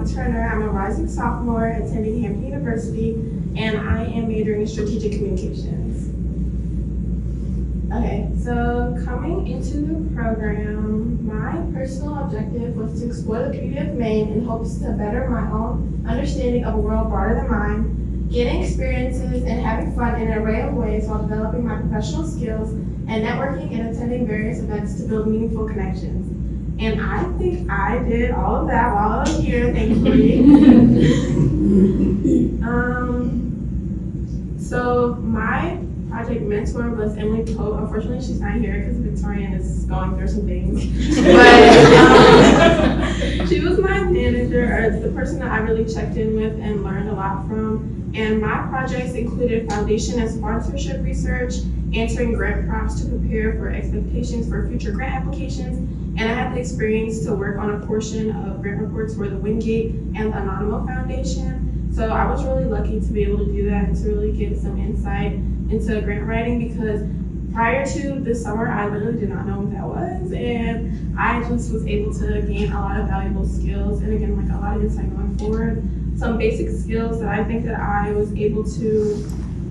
Amani Turner. I'm a rising sophomore attending Hampton University, and I am majoring in strategic communications. Okay, so coming into the program, my personal objective was to explore the beauty of Maine in hopes to better my own understanding of a world broader than mine, getting experiences and having fun in an array of ways while developing my professional skills and networking and attending various events to build meaningful connections. And I think I did all of that while I was here, thankfully. So my project mentor was Emily Pope. Unfortunately, she's not here because Victorian is going through some things. But she was my manager, or the person that I really checked in with and learned a lot from. And my projects included foundation and sponsorship research, answering grant prompts to prepare for expectations for future grant applications, and I had the experience to work on a portion of grant reports for the Wingate and the Anonymous Foundation. So I was really lucky to be able to do that and to really get some insight into grant writing, because prior to this summer, I literally did not know what that was, and I just was able to gain a lot of valuable skills, and again, like a lot of insight going forward. Some basic skills that I think that I was able to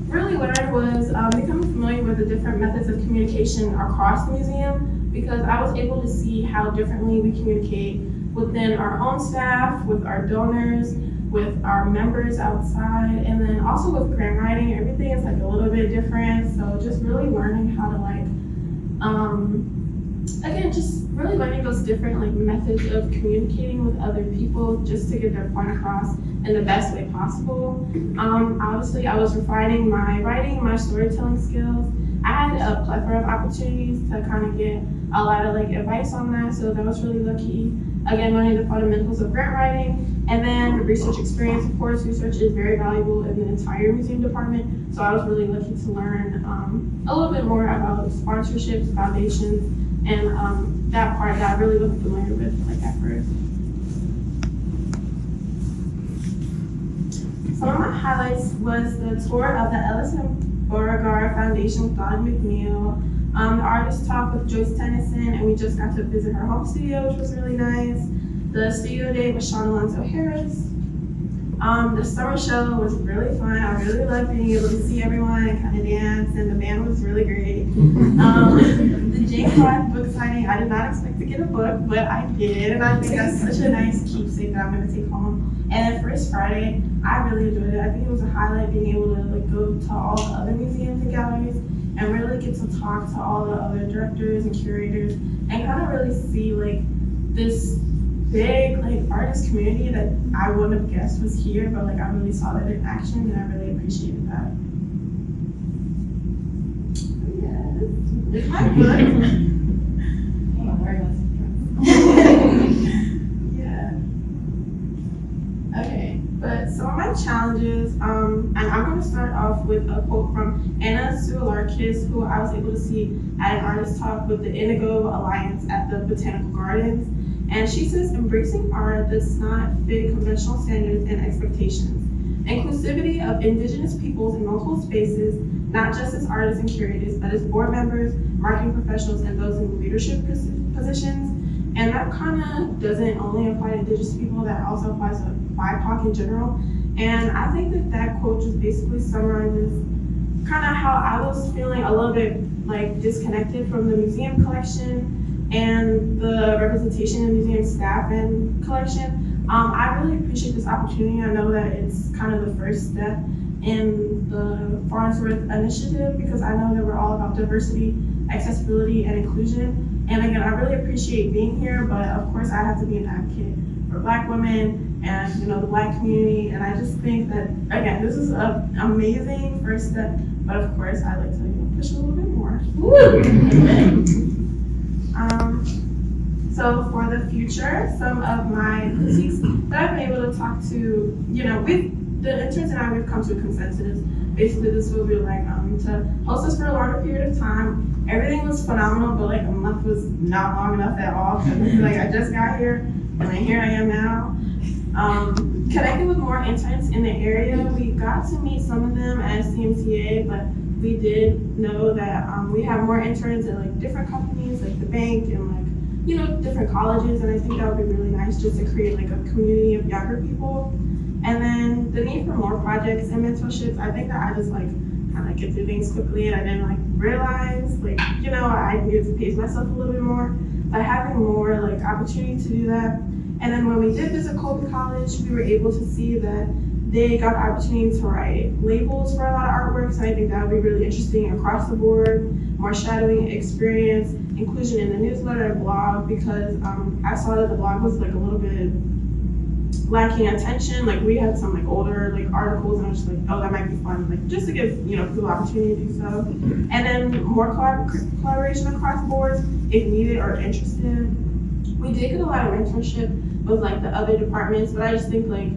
really learn was becoming familiar with the different methods of communication across the museum, because I was able to see how differently we communicate within our own staff, with our donors, with our members outside, and then also with grant writing. Everything is like a little bit different, so just really learning how to again, just really learning those different like methods of communicating with other people just to get their point across in the best way possible. Obviously, I was refining my writing, my storytelling skills. I had a plethora of opportunities to kind of get a lot of like advice on that, so that was really lucky. Again, learning the fundamentals of grant writing, and then research experience. Of course, research is very valuable in the entire museum department, so I was really lucky to learn a little bit more about sponsorships, foundations, and that part that I really wasn't familiar with like at first. Some of my highlights was the tour of the Ellis and Beauregard Foundation with Don McNeil, the artist talk with Joyce Tennyson, and we just got to visit her home studio, which was really nice. The studio day with Sean Alonzo Harris. The summer show was really fun. I really loved being able to see everyone and kind of dance, and the band was really great. The James Bond book signing, I did not expect to get a book, but I did, and I think that's such a nice keepsake that I'm going to take home. And then First Friday, I really enjoyed it. I think it was a highlight being able to like go to all the other museums and galleries and really get to talk to all the other directors and curators and kind of really see like this big like artist community that I wouldn't have guessed was here, but like I really saw that in action, and I really appreciated that. Yes, it's my book. Yeah. Okay, but some of my challenges, and I'm going to start off with a quote from Anna Sualarkis, who I was able to see at an artist talk with the Indigo Alliance at the Botanical Gardens. And she says, embracing art does not fit conventional standards and expectations. Inclusivity of Indigenous peoples in multiple spaces, not just as artists and curators, but as board members, marketing professionals, and those in leadership positions. And that kind of doesn't only apply to Indigenous people, that also applies to BIPOC in general. And I think that that quote just basically summarizes kind of how I was feeling a little bit like disconnected from the museum collection and the representation of museum staff and collection. I really appreciate this opportunity. I know that it's kind of the first step in the Farnsworth initiative, because I know that we're all about diversity, accessibility, and inclusion. And again, I really appreciate being here, but of course I have to be an advocate for Black women and the Black community. And I just think that, again, this is an amazing first step, but of course I'd like to push a little bit more. So for the future, some of my critiques that I've been able to talk to, the interns and I, we've come to a consensus. Basically, this will be like to host us for a longer period of time. Everything was phenomenal, but like a month was not long enough at all. Like I just got here, and then here I am now. Connecting with more interns in the area, we got to meet some of them at CMCA, but we did know that we have more interns at like different companies, like the bank and like different colleges, and I think that would be really nice just to create like a community of younger people. And then the need for more projects and mentorships, I think that I just like kind of get through things quickly, and I didn't like realize like, I needed to pace myself a little bit more. But having more like opportunity to do that. And then when we did visit Colby College, we were able to see that they got the opportunity to write labels for a lot of artworks, and I think that would be really interesting across the board, more shadowing experience, inclusion in the newsletter and blog, because I saw that the blog was like a little bit lacking attention. Like we had some like older like articles, and I was just like, oh, that might be fun, like just to give people opportunity to do so. And then more collaboration across boards if needed or interested. We did get a lot of mentorship with like the other departments, but I just think like,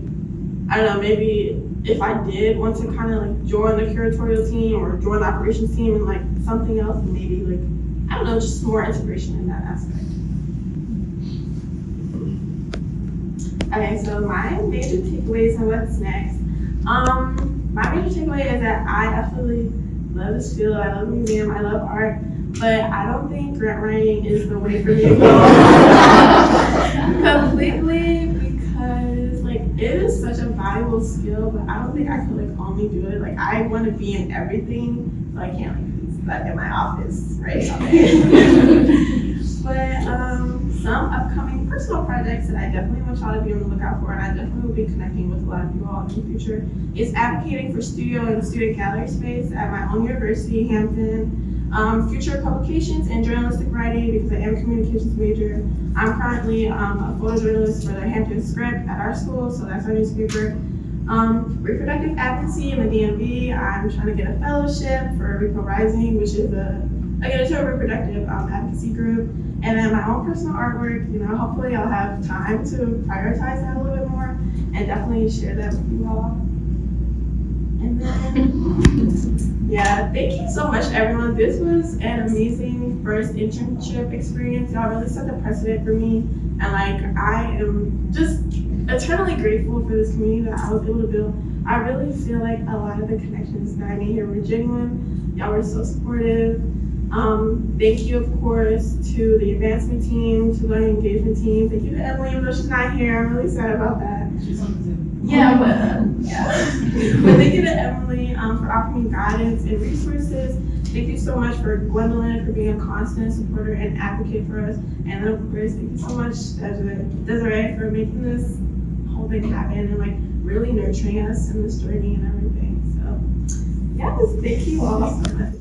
I don't know, maybe if I did want to kind of like join the curatorial team or join the operations team and like something else, maybe like, I don't know, just more integration in that aspect. Okay, so my major takeaways and what's next. My major takeaway is that I absolutely love this field. I love the museum. I love art, but I don't think grant writing is the way for me to go completely, because like it is such a valuable skill, but I don't think I could like only do it. Like I want to be in everything, so I can't like be stuck in my office, right? But some upcoming personal projects that I definitely want y'all to be on the lookout for, and I definitely will be connecting with a lot of you all in the future, is advocating for studio and student gallery space at my own university, Hampton. Future publications and journalistic writing, because I am a communications major. I'm currently a photojournalist for the Hampton Script at our school, so that's our newspaper. Reproductive advocacy in the DMV. I'm trying to get a fellowship for Repo Rising, which is a reproductive advocacy group. And then my own personal artwork, hopefully I'll have time to prioritize that a little bit more and definitely share that with you all. And then, yeah, thank you so much, everyone. This was an amazing first internship experience. Y'all really set the precedent for me. And like, I am just eternally grateful for this community that I was able to build. I really feel like a lot of the connections that I made here were genuine. Y'all were so supportive. Thank you, of course, to the advancement team, to the learning engagement team. Thank you to Emily, even though she's not here. I'm really sad about that. She's on the Zoom. Yeah, but thank you to Emily for offering me guidance and resources. Thank you so much for Gwendolyn for being a constant supporter and advocate for us. And then, of course, thank you so much, Desiree, for making this whole thing happen and like really nurturing us in this journey and everything. So, yes, thank you all so much.